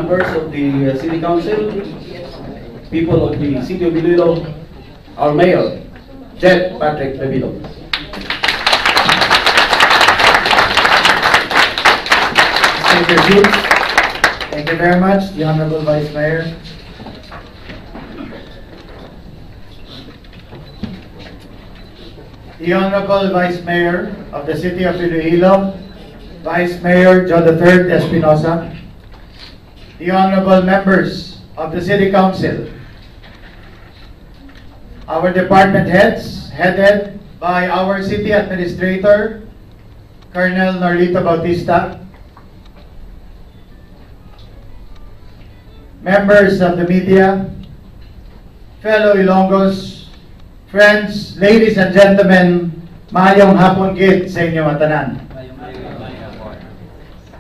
members of the City Council, people of the City of Iloilo, our Mayor, Jeff Patrick Mabilog. Take your seats. Thank you very much, the Honorable Vice Mayor. The Honorable Vice Mayor of the City of Iloilo, Vice Mayor Joe III Espinosa, the Honorable Members of the City Council, our department heads, headed by our City Administrator, Colonel Norlito Bautista, members of the media, fellow Ilonggos, friends, ladies and gentlemen, maayong hapon gid sa inyo tanan.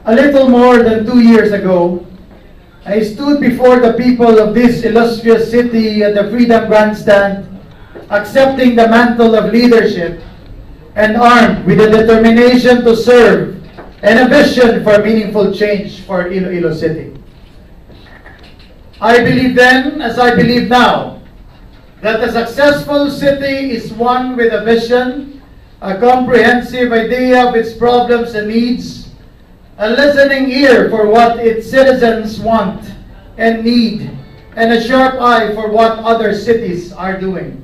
A little more than 2 years ago, I stood before the people of this illustrious city at the Freedom Grandstand, accepting the mantle of leadership and armed with a determination to serve and a vision for meaningful change for Iloilo City. I believe then, as I believe now, that a successful city is one with a vision, a comprehensive idea of its problems and needs, a listening ear for what its citizens want and need, and a sharp eye for what other cities are doing.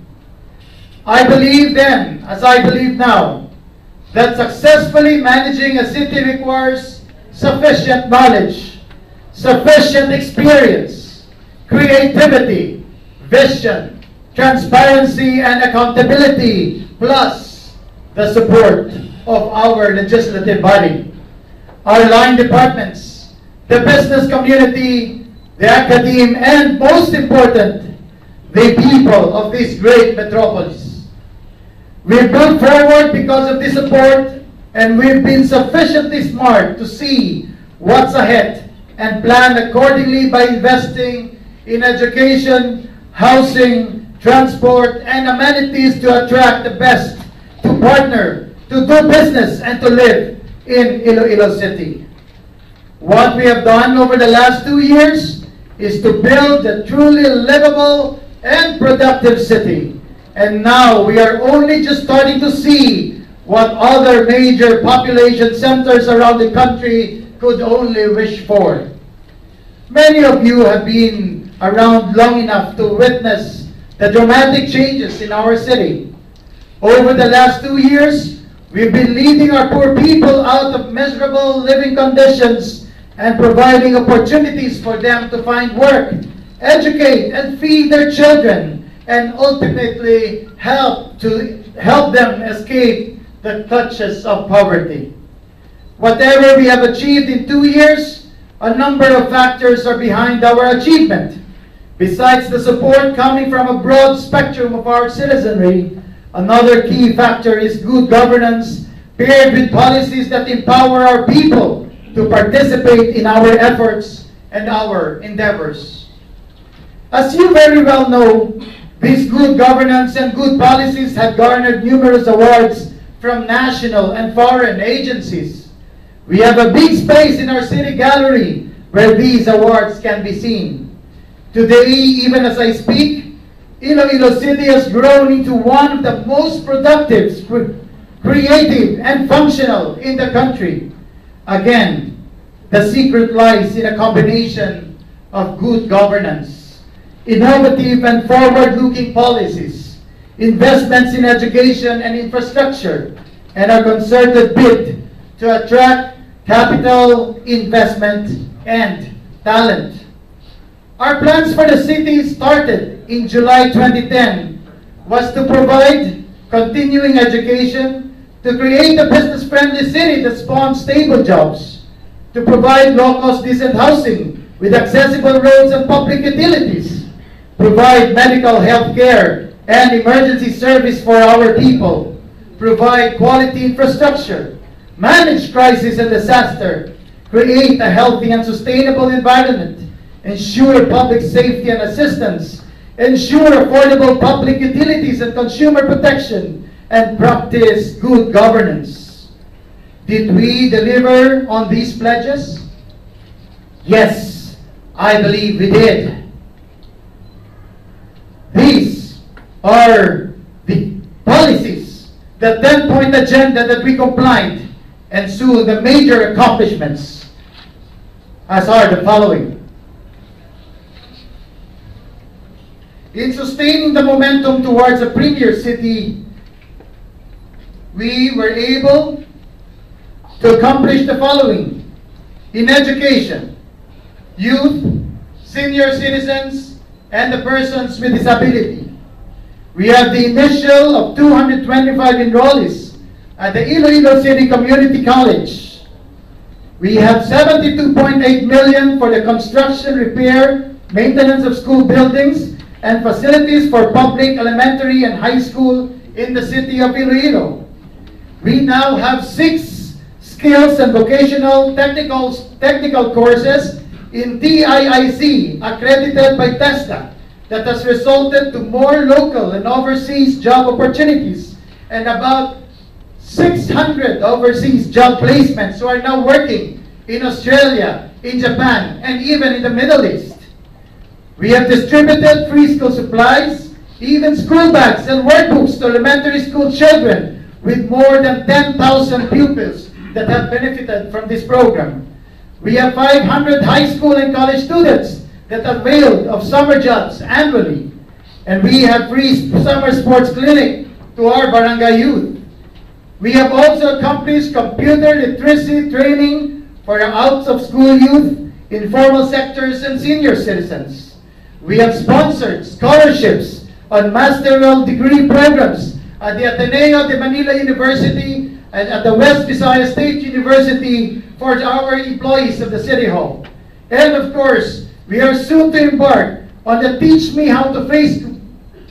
I believe then, as I believe now, that successfully managing a city requires sufficient knowledge, sufficient experience, creativity, vision, transparency, and accountability, plus the support of our legislative body, our line departments, the business community, the academe, and most important, the people of this great metropolis. We've moved forward because of this support, and we've been sufficiently smart to see what's ahead and plan accordingly by investing in education, housing, transport, and amenities to attract the best, to partner, to do business, and to live in Iloilo City. What we have done over the last 2 years is to build a truly livable and productive city. And now we are only just starting to see what other major population centers around the country could only wish for. Many of you have been around long enough to witness the dramatic changes in our city. Over the last 2 years, we've been leading our poor people out of miserable living conditions and providing opportunities for them to find work, educate, and feed their children, and ultimately help them escape the clutches of poverty. Whatever we have achieved in 2 years, a number of factors are behind our achievement. Besides the support coming from a broad spectrum of our citizenry, another key factor is good governance paired with policies that empower our people to participate in our efforts and our endeavors. As you very well know, these good governance and good policies have garnered numerous awards from national and foreign agencies. We have a big space in our city gallery where these awards can be seen. Today, even as I speak, Iloilo City has grown into one of the most productive, creative, and functional in the country. Again, the secret lies in a combination of good governance, innovative and forward-looking policies, investments in education and infrastructure, and a concerted bid to attract capital, investment, and talent. Our plans for the city started in July 2010 was to provide continuing education, to create a business-friendly city that spawns stable jobs, to provide low-cost decent housing with accessible roads and public utilities, provide medical health care and emergency service for our people, provide quality infrastructure, manage crisis and disaster, create a healthy and sustainable environment, ensure public safety and assistance, ensure affordable public utilities and consumer protection, and practice good governance. Did we deliver on these pledges? Yes, I believe we did. These are the policies, the 10-point agenda that we complied, and soon the major accomplishments as are the following. In sustaining the momentum towards a premier city, we were able to accomplish the following. In education, youth, senior citizens, and the persons with disability. We have the initial of 225 enrollees at the Iloilo City Community College. We have 72.8 million for the construction, repair, maintenance of school buildings, and facilities for public elementary and high school in the city of Iloilo. We now have 6 skills and vocational technical courses in TIIC accredited by TESDA that has resulted to more local and overseas job opportunities and about 600 overseas job placements who are now working in Australia, in Japan, and even in the Middle East. We have distributed free school supplies, even school bags and workbooks to elementary school children with more than 10,000 pupils that have benefited from this program. We have 500 high school and college students that availed of summer jobs annually. And we have free summer sports clinic to our barangay youth. We have also accomplished computer literacy training for our out-of-school youth, informal sectors, and senior citizens. We have sponsored scholarships on master's degree programs at the Ateneo de Manila University and at the West Visayas State University for our employees of the City Hall. And of course, we are soon to embark on the Teach Me How to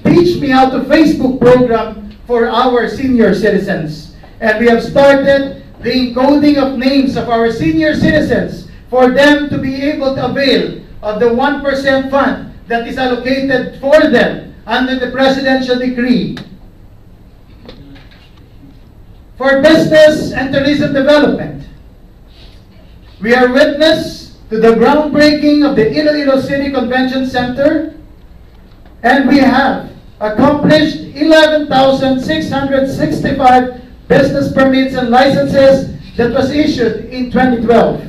Facebook program for our senior citizens. And we have started the encoding of names of our senior citizens for them to be able to avail of the 1% fund that is allocated for them under the presidential decree. For business and tourism development, we are witness to the groundbreaking of the Iloilo City Convention Center, and we have accomplished 11,665 business permits and licenses that was issued in 2012.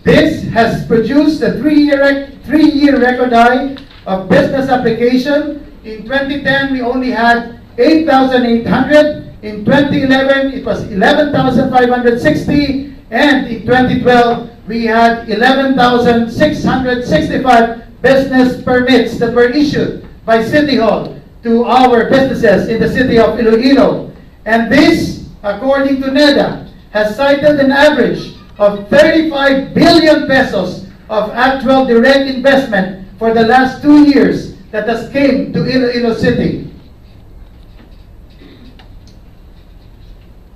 This has produced a three-year record high of business application. In 2010, we only had 8,800. In 2011, it was 11,560. And in 2012, we had 11,665 business permits that were issued by City Hall to our businesses in the city of Iloilo. And this, according to NEDA, has cited an average of 35 billion pesos of actual direct investment for the last 2 years that has came to Iloilo City.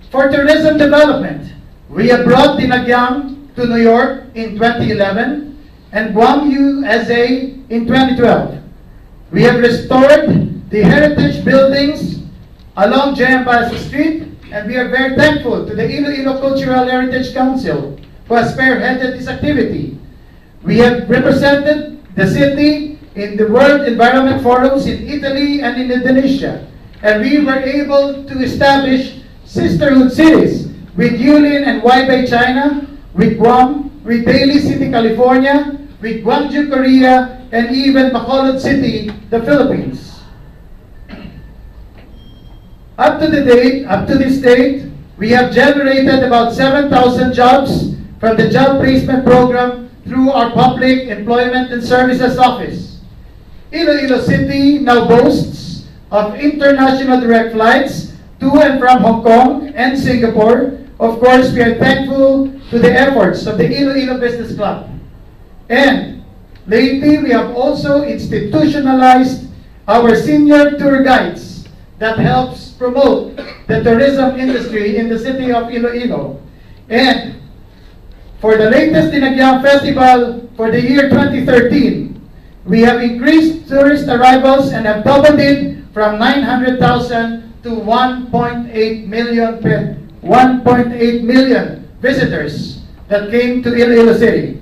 For tourism development, we have brought Dinagyang to New York in 2011 and Guam, USA in 2012. We have restored the heritage buildings along Jayambasa Street, and we are very thankful to the Iloilo Cultural Heritage Council who has spearheaded this activity. We have represented the city in the World Environment Forums in Italy and in Indonesia, and we were able to establish sisterhood cities with Yulin and Waibei, China, with Guam, with Daly City, California, with Gwangju, Korea, and even Bacolod City, the Philippines. Up to this date, we have generated about 7,000 jobs from the job placement program through our Public Employment and Services Office. Iloilo City now boasts of international direct flights to and from Hong Kong and Singapore. Of course, we are thankful to the efforts of the Iloilo Business Club. And lately, we have also institutionalized our senior tour guides that helps promote the tourism industry in the city of Iloilo. And for the latest Dinagyang Festival for the year 2013, we have increased tourist arrivals and have doubled it from 900,000 to 1.8 million visitors that came to Iloilo City.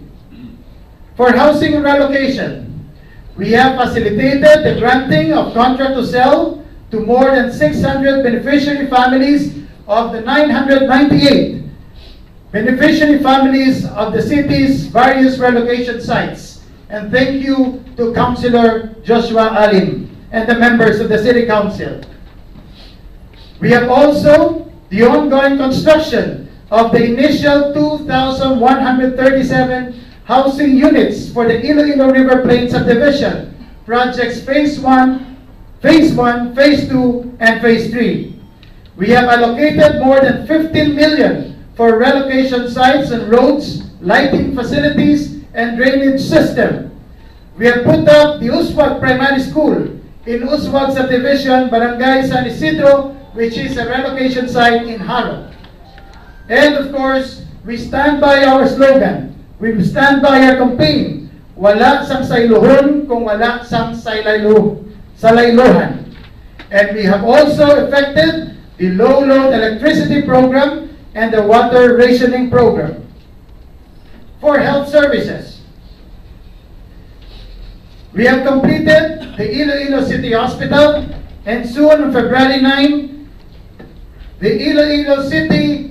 For housing and relocation, we have facilitated the granting of contract to sell to more than 600 beneficiary families of the 998 beneficiary families of the city's various relocation sites. And thank you to Councilor Joshua Alim and the members of the City Council. We have also the ongoing construction of the initial 2,137 housing units for the Iloilo River Plain subdivision, projects Phase 1, Phase 2, and Phase 3. We have allocated more than 15 million for relocation sites and roads, lighting facilities, and drainage system. We have put up the Uswag Primary School in Uswag Subdivision, Barangay San Isidro, which is a relocation site in Haro. And of course, we stand by our slogan. We stand by our campaign. Wala sang sayluhon kung wala sang salayluhan. And we have also effected the low-load electricity program and the water rationing program. For health services, we have completed the Iloilo City Hospital, and soon on February 9, the Iloilo City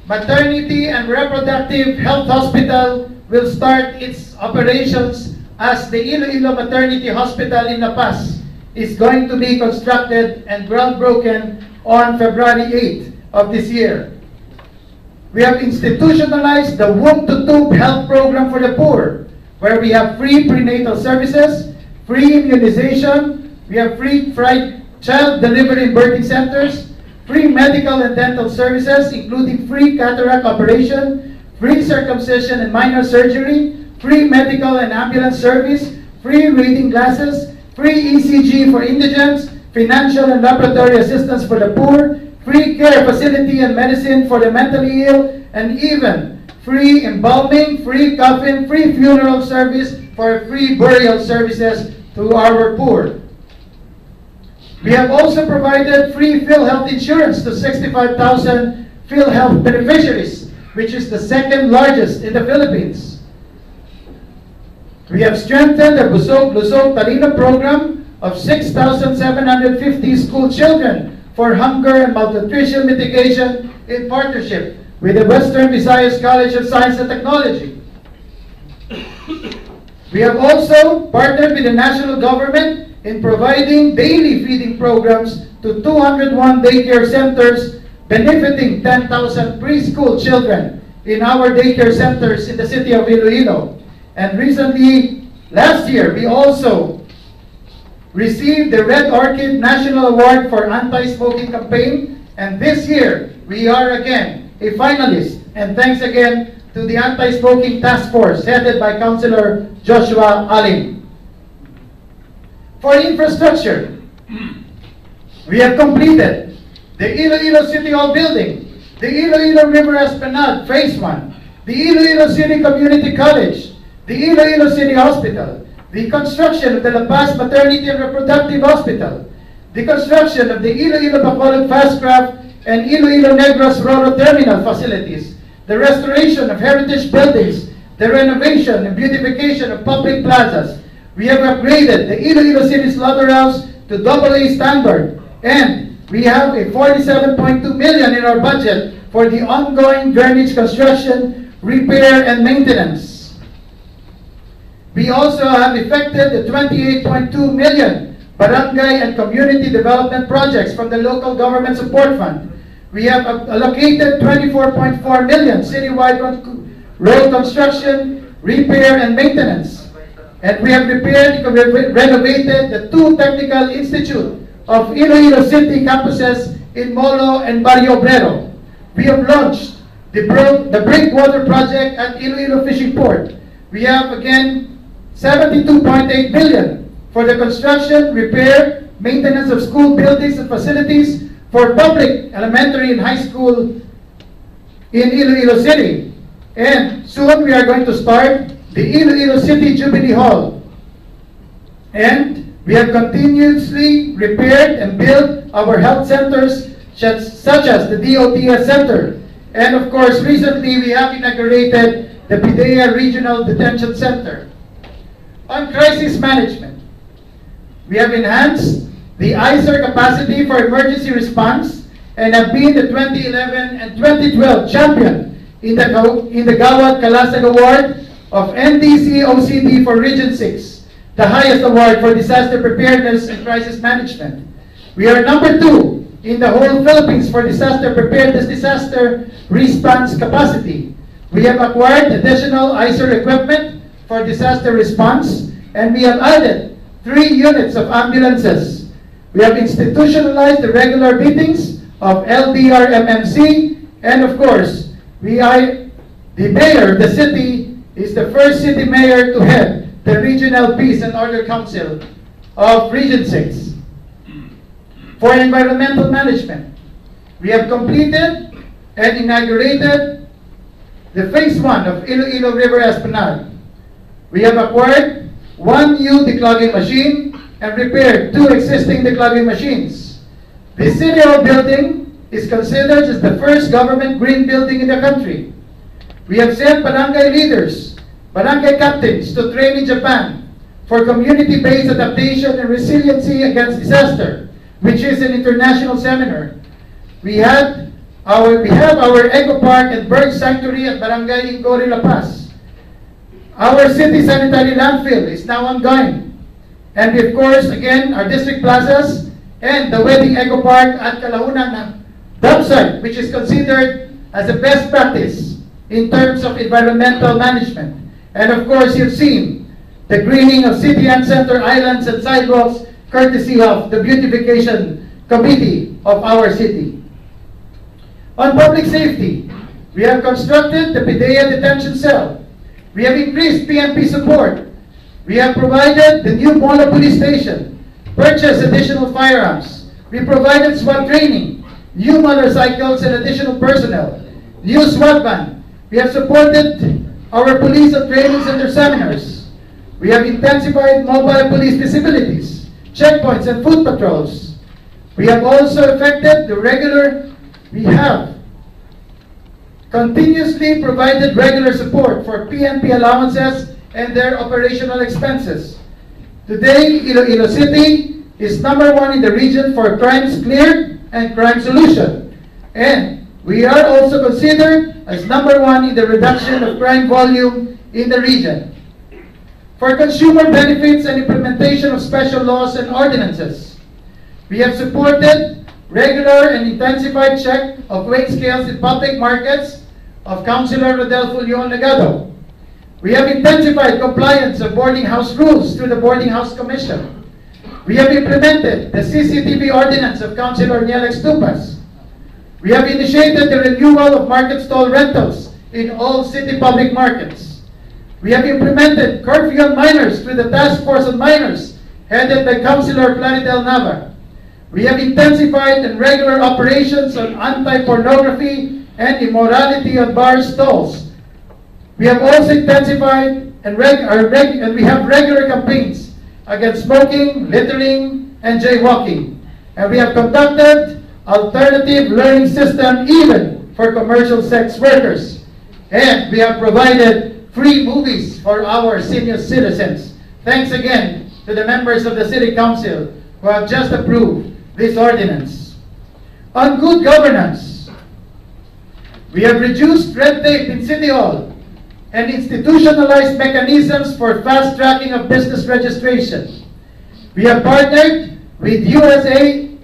Maternity and Reproductive Health Hospital will start its operations as the Iloilo Maternity Hospital in La Paz is going to be constructed and groundbroken on February 8th of this year. We have institutionalized the womb-to-tube health program for the poor, where we have free prenatal services, free immunization, we have free child delivery and birthing centers, free medical and dental services, including free cataract operation, free circumcision and minor surgery, free medical and ambulance service, free reading glasses, free ECG for indigents, financial and laboratory assistance for the poor, free care facility and medicine for the mentally ill, and even free embalming, free coffin, free funeral service for free burial services to our poor. We have also provided free PhilHealth insurance to 65,000 PhilHealth beneficiaries, which is the second largest in the Philippines. We have strengthened the Busog-Lusog Talino program of 6,750 school children for hunger and malnutrition mitigation in partnership with the Western Visayas College of Science and Technology. We have also partnered with the national government in providing daily feeding programs to 201 daycare centers, benefiting 10,000 preschool children in our daycare centers in the city of Iloilo. And recently, last year, we also received the Red Orchid National Award for Anti-Smoking Campaign, and this year, we are again a finalist. And thanks again to the Anti-Smoking Task Force headed by Councilor Joshua Alim. For infrastructure, we have completed the Iloilo City Hall building, the Iloilo River Esplanade Phase 1, the Iloilo City Community College, the Iloilo City Hospital, the construction of the La Paz Maternity and Reproductive Hospital, the construction of the Iloilo Bacolod Fastcraft and Iloilo Negros Roro Terminal facilities, the restoration of heritage buildings, the renovation and beautification of public plazas. We have upgraded the Iloilo City Slaughterhouse to AA standard, and we have a 47.2 million in our budget for the ongoing drainage construction, repair, and maintenance. We also have effected the 28.2 million barangay and community development projects from the local government support fund. We have allocated 24.4 million citywide road construction, repair, and maintenance. And we have repaired and renovated the 2 technical institute of Iloilo City campuses in Molo and Barrio Obrero. We have launched the breakwater project at Iloilo Fishing Port. We have again 72.8 million for the construction, repair, maintenance of school buildings and facilities for public elementary and high school in Iloilo City. And soon we are going to start the Iloilo City Jubilee Hall. And we have continuously repaired and built our health centers such as the DOTS Center. And of course, recently we have inaugurated the PIDEA Regional Detention Center. On crisis management, we have enhanced the ISR capacity for emergency response and have been the 2011 and 2012 champion in the Gawad Kalasag Award of NDC OCD for Region 6, the highest award for disaster preparedness and crisis management. We are number 2 in the whole Philippines for disaster preparedness, disaster response capacity. We have acquired additional ISR equipment for disaster response, and we have added 3 units of ambulances. We have institutionalized the regular meetings of LDR-MMC, and of course, the mayor of the city is the first city mayor to head the Regional Peace and Order Council of Region 6. For environmental management, we have completed and inaugurated the Phase 1 of Iloilo River Esplanade. We have acquired 1 new declogging machine and repaired 2 existing declogging machines. The City Hall building is considered as the first government green building in the country. We have sent barangay leaders, barangay captains to train in Japan for community-based adaptation and resiliency against disaster, which is an international seminar. We have our Eco Park and Bird Sanctuary at Barangay Ingori, La Paz. Our city sanitary landfill is now ongoing. And we, of course, again, our district plazas and the Wedding Eco Park at Calaunan dump site, which is considered as a best practice in terms of environmental management. And of course, you've seen the greening of city and center islands and sidewalks courtesy of the beautification committee of our city. On public safety, we have constructed the PIDEA detention cell. We have increased PNP support. We have provided the new Mola police station, purchased additional firearms. We provided SWAT training, new motorcycles and additional personnel, new SWAT van. We have supported our police and training center seminars. We have intensified mobile police visibilities, checkpoints and foot patrols. We have also we have continuously provided regular support for PNP allowances and their operational expenses. Today, Iloilo City is number 1 in the region for crimes cleared and crime solution. And we are also considered as number 1 in the reduction of crime volume in the region. For consumer benefits and implementation of special laws and ordinances, we have supported regular and intensified check of weight scales in public markets of Councilor Rodelfo Leon Legado. We have intensified compliance of boarding house rules through the Boarding House Commission. We have implemented the CCTV ordinance of Councilor Nielex Tupas. We have initiated the renewal of market stall rentals in all city public markets. We have implemented curfew on minors through the Task Force on Minors, headed by Councilor Plaridel Nava. We have intensified and regular operations on anti-pornography and immorality on bar stalls. We have also intensified and we have regular campaigns against smoking, littering, and jaywalking. And we have conducted alternative learning system even for commercial sex workers. And we have provided free movies for our senior citizens. Thanks again to the members of the City Council who have just approved this ordinance. On good governance, we have reduced red tape in City Hall and institutionalized mechanisms for fast tracking of business registration. We have partnered with USAID,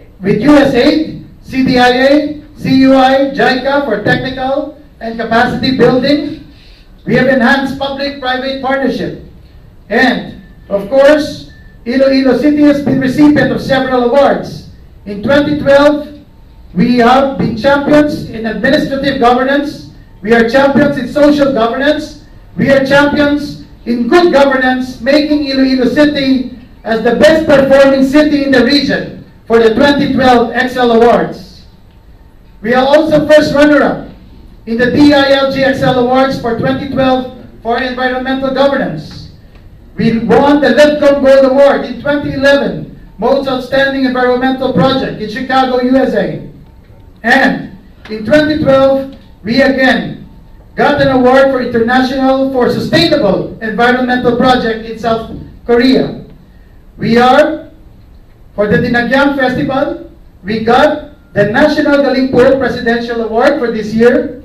CDIA, CUI, JICA for technical and capacity building. We have enhanced public-private partnership. And, of course, Iloilo City has been recipient of several awards. In 2012, we have been champions in administrative governance. We are champions in social governance. We are champions in good governance, making Iloilo City as the best performing city in the region for the 2012 Excel Awards. We are also first runner-up in the DILG Excel Awards for 2012 for environmental governance. We won the LEDCOM Gold Award in 2011, Most Outstanding Environmental Project in Chicago, USA. And in 2012, we again got an award for International for Sustainable Environmental Project in Korea. For the Dinagyang Festival, we got the National Galingpo Presidential Award for this year,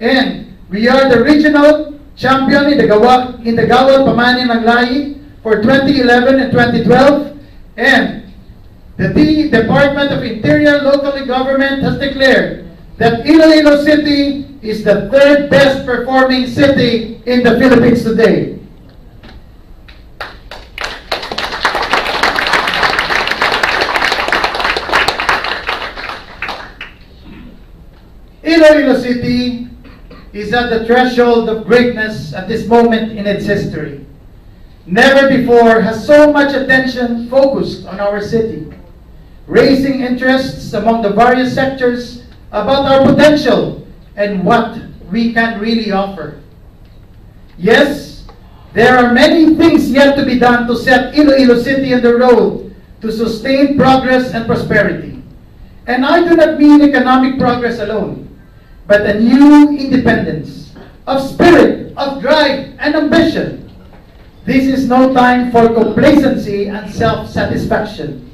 and we are the regional champion in the Gawal Pamanin ng Lahi for 2011 and 2012, and the Department of Interior Local Government has declared that Iloilo City is the third best performing city in the Philippines today. Iloilo City is at the threshold of greatness at this moment in its history. Never before has so much attention focused on our city, raising interests among the various sectors about our potential and what we can really offer. Yes, there are many things yet to be done to set Iloilo City on the road to sustain progress and prosperity. And I do not mean economic progress alone, but a new independence of spirit, of drive, and ambition. This is no time for complacency and self-satisfaction.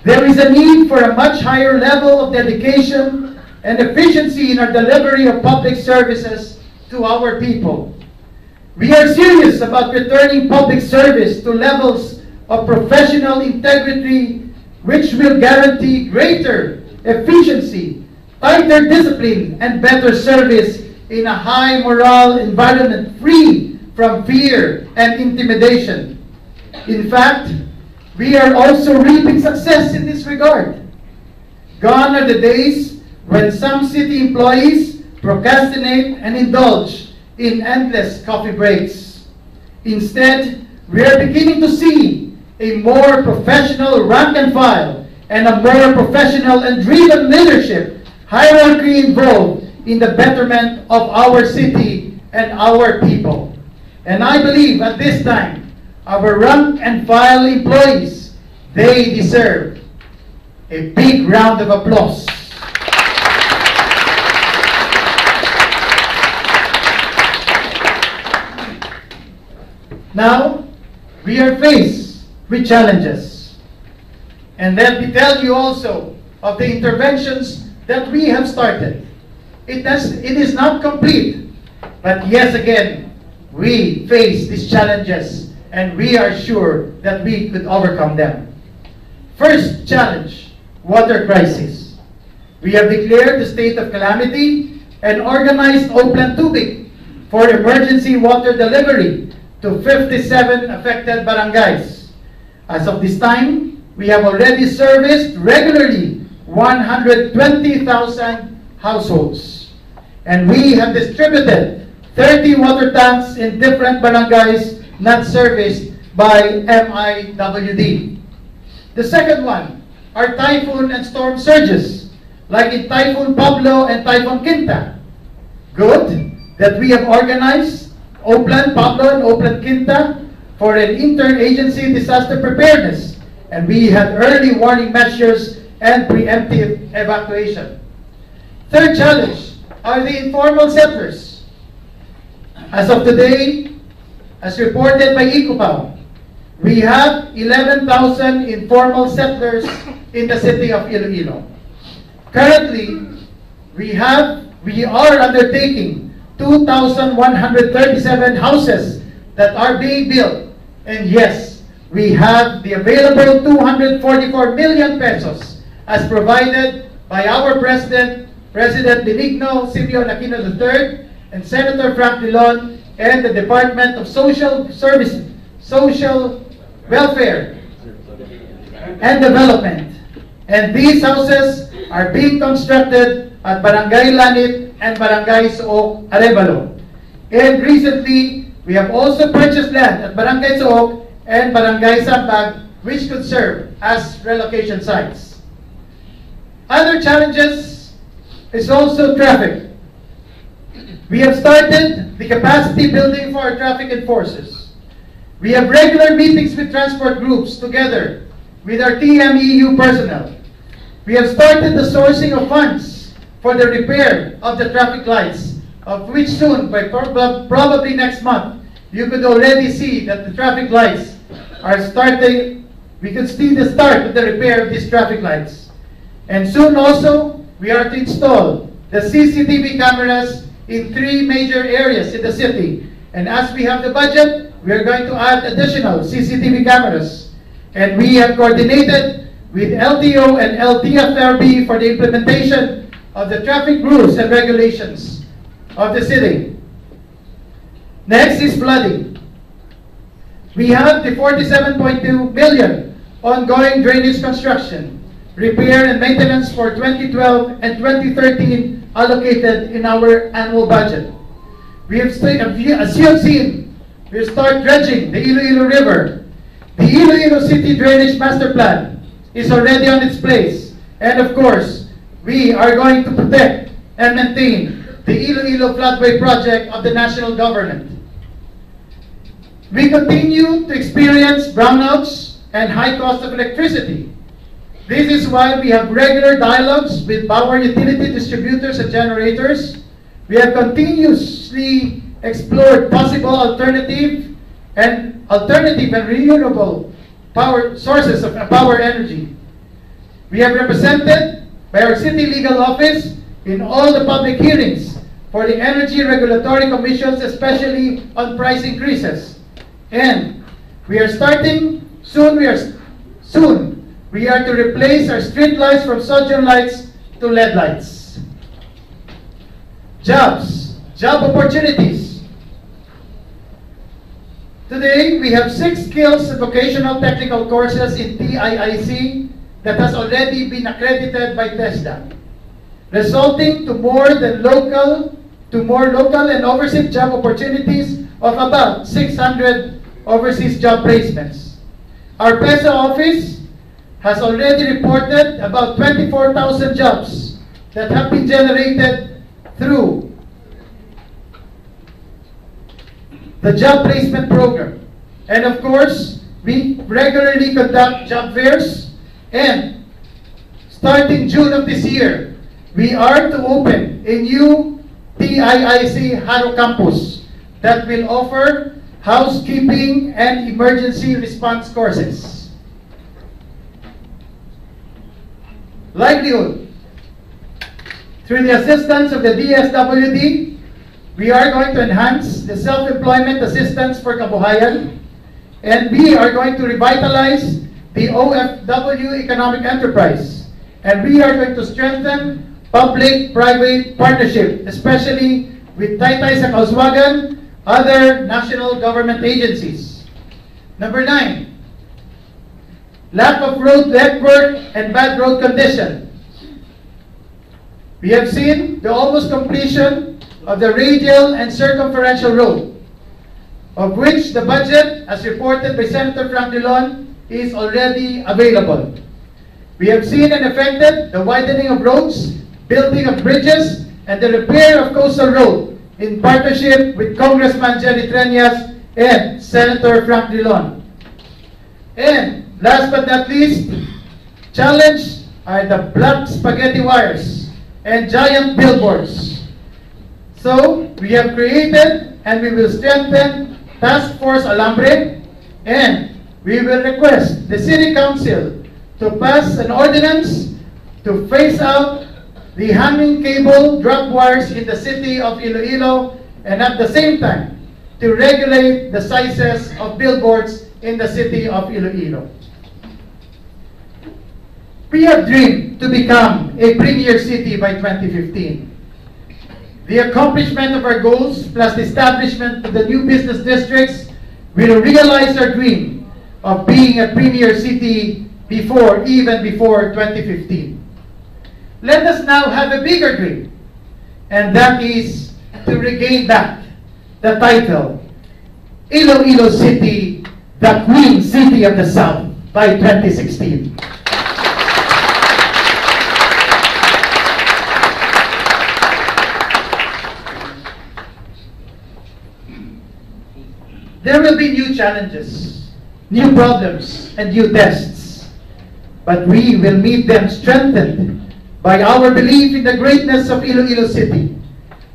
There is a need for a much higher level of dedication and efficiency in our delivery of public services to our people. We are serious about returning public service to levels of professional integrity which will guarantee greater efficiency, tighter discipline, and better service in a high morale environment free from fear and intimidation. In fact, we are also reaping success in this regard. Gone are the days when some city employees procrastinate and indulge in endless coffee breaks. Instead, we are beginning to see a more professional rank and file and a more professional and driven leadership hierarchy involved in the betterment of our city and our people. And I believe at this time, our rank and file employees, they deserve a big round of applause. Now, we are faced with challenges. And let me tell you also of the interventions that we have started. It is not complete, but yes, again, we face these challenges and we are sure that we could overcome them. First challenge, water crisis. We have declared the state of calamity and organized Oplan Tubig for emergency water delivery to 57 affected barangays. As of this time, we have already serviced regularly 120,000 households. And we have distributed 30 water tanks in different barangays not serviced by MIWD. The second one are typhoon and storm surges, like in Typhoon Pablo and Typhoon Quinta. Good that we have organized Oplan Pablo and Oplan Quinta for an interagency disaster preparedness, and we had early warning measures and preemptive evacuation. Third challenge are the informal settlers. As of today, as reported by Ecopao, we have 11,000 informal settlers in the city of Iloilo. Currently, we are undertaking 2,137 houses that are being built. And yes, we have the available 244 million pesos as provided by our President Benigno Simeon Aquino III and Senator Frank Dillon and the Department of Social Services, Social Welfare and Development. And these houses are being constructed at Barangay Lanit and Barangay Sook, Arevalo. And recently, we have also purchased land at Barangay Sook and Barangay Sampag, which could serve as relocation sites. Other challenges is also traffic. We have started the capacity building for our traffic enforcers. We have regular meetings with transport groups together with our TMEU personnel. We have started the sourcing of funds for the repair of the traffic lights, of which soon, by probably next month, you could already see that the traffic lights are starting, we could see the start of the repair of these traffic lights. And soon also, we are to install the CCTV cameras in 3 major areas in the city. And as we have the budget, we are going to add additional CCTV cameras. And we have coordinated with LTO and LTFRB for the implementation of the traffic rules and regulations of the city. Next is flooding. We have the 47.2 million ongoing drainage construction, repair and maintenance for 2012 and 2013 allocated in our annual budget. We have, as you have seen, we start dredging the Iloilo River. The Iloilo City Drainage Master Plan is already on its place. And of course, we are going to protect and maintain the Iloilo Floodway Project of the national government. We continue to experience brownouts and high cost of electricity. This is why we have regular dialogues with power utility distributors and generators. We have continuously explored possible alternative and renewable power sources of power energy. We have represented by our city legal office in all the public hearings for the energy regulatory commissions, especially on price increases. And we are starting soon. We are to replace our street lights from sodium lights to LED lights. Jobs, job opportunities. Today, we have 6 skills and vocational technical courses in TIIC that has already been accredited by TESDA, resulting to more local and overseas job opportunities of about 600 overseas job placements. Our PESA office has already reported about 24,000 jobs that have been generated through the job placement program. And of course, we regularly conduct job fairs, and starting June of this year, we are to open a new TIIC Haro campus that will offer housekeeping and emergency response courses. Livelihood. Through the assistance of the DSWD, we are going to enhance the self-employment assistance for kabuhayan, and we are going to revitalize the OFW economic enterprise. And we are going to strengthen public-private partnership, especially with Taytay sa Kauswagan, other national government agencies. Number 9, lack of road network and bad road condition. We have seen the almost completion of the radial and circumferential road, of which the budget, as reported by Senator Frank Dillon, is already available. We have seen and effected the widening of roads, building of bridges, and the repair of coastal road in partnership with Congressman Jerry Treñas and Senator Frank Dillon. And last but not least, challenge are the black spaghetti wires and giant billboards. So we have created and we will strengthen Task Force Alambre, and we will request the City Council to pass an ordinance to phase out the hanging cable drop wires in the city of Iloilo, and at the same time to regulate the sizes of billboards in the city of Iloilo. We have dreamed to become a premier city by 2015. The accomplishment of our goals, plus the establishment of the new business districts, will realize our dream of being a premier city even before 2015. Let us now have a bigger dream, and that is to regain back the title, Iloilo City, the Queen City of the South, by 2016. There will be new challenges, new problems, and new tests, but we will meet them strengthened by our belief in the greatness of Iloilo City,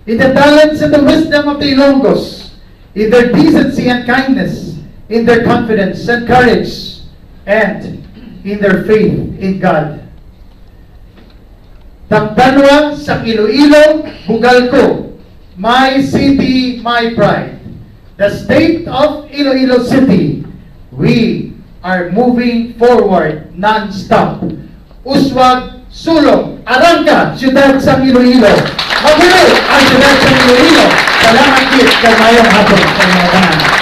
in the talents and the wisdom of the Ilonggos, in their decency and kindness, in their confidence and courage, and in their faith in God. Takdanwa sa Iloilo, bugal ko, my city, my pride. The state of Iloilo City, we are moving forward non-stop. Uswag, sulong, arangka, siyudad sa Iloilo. Mabilog ang siyudad sa Iloilo. Salamat kit, kay mayong hapon sa mga tanan.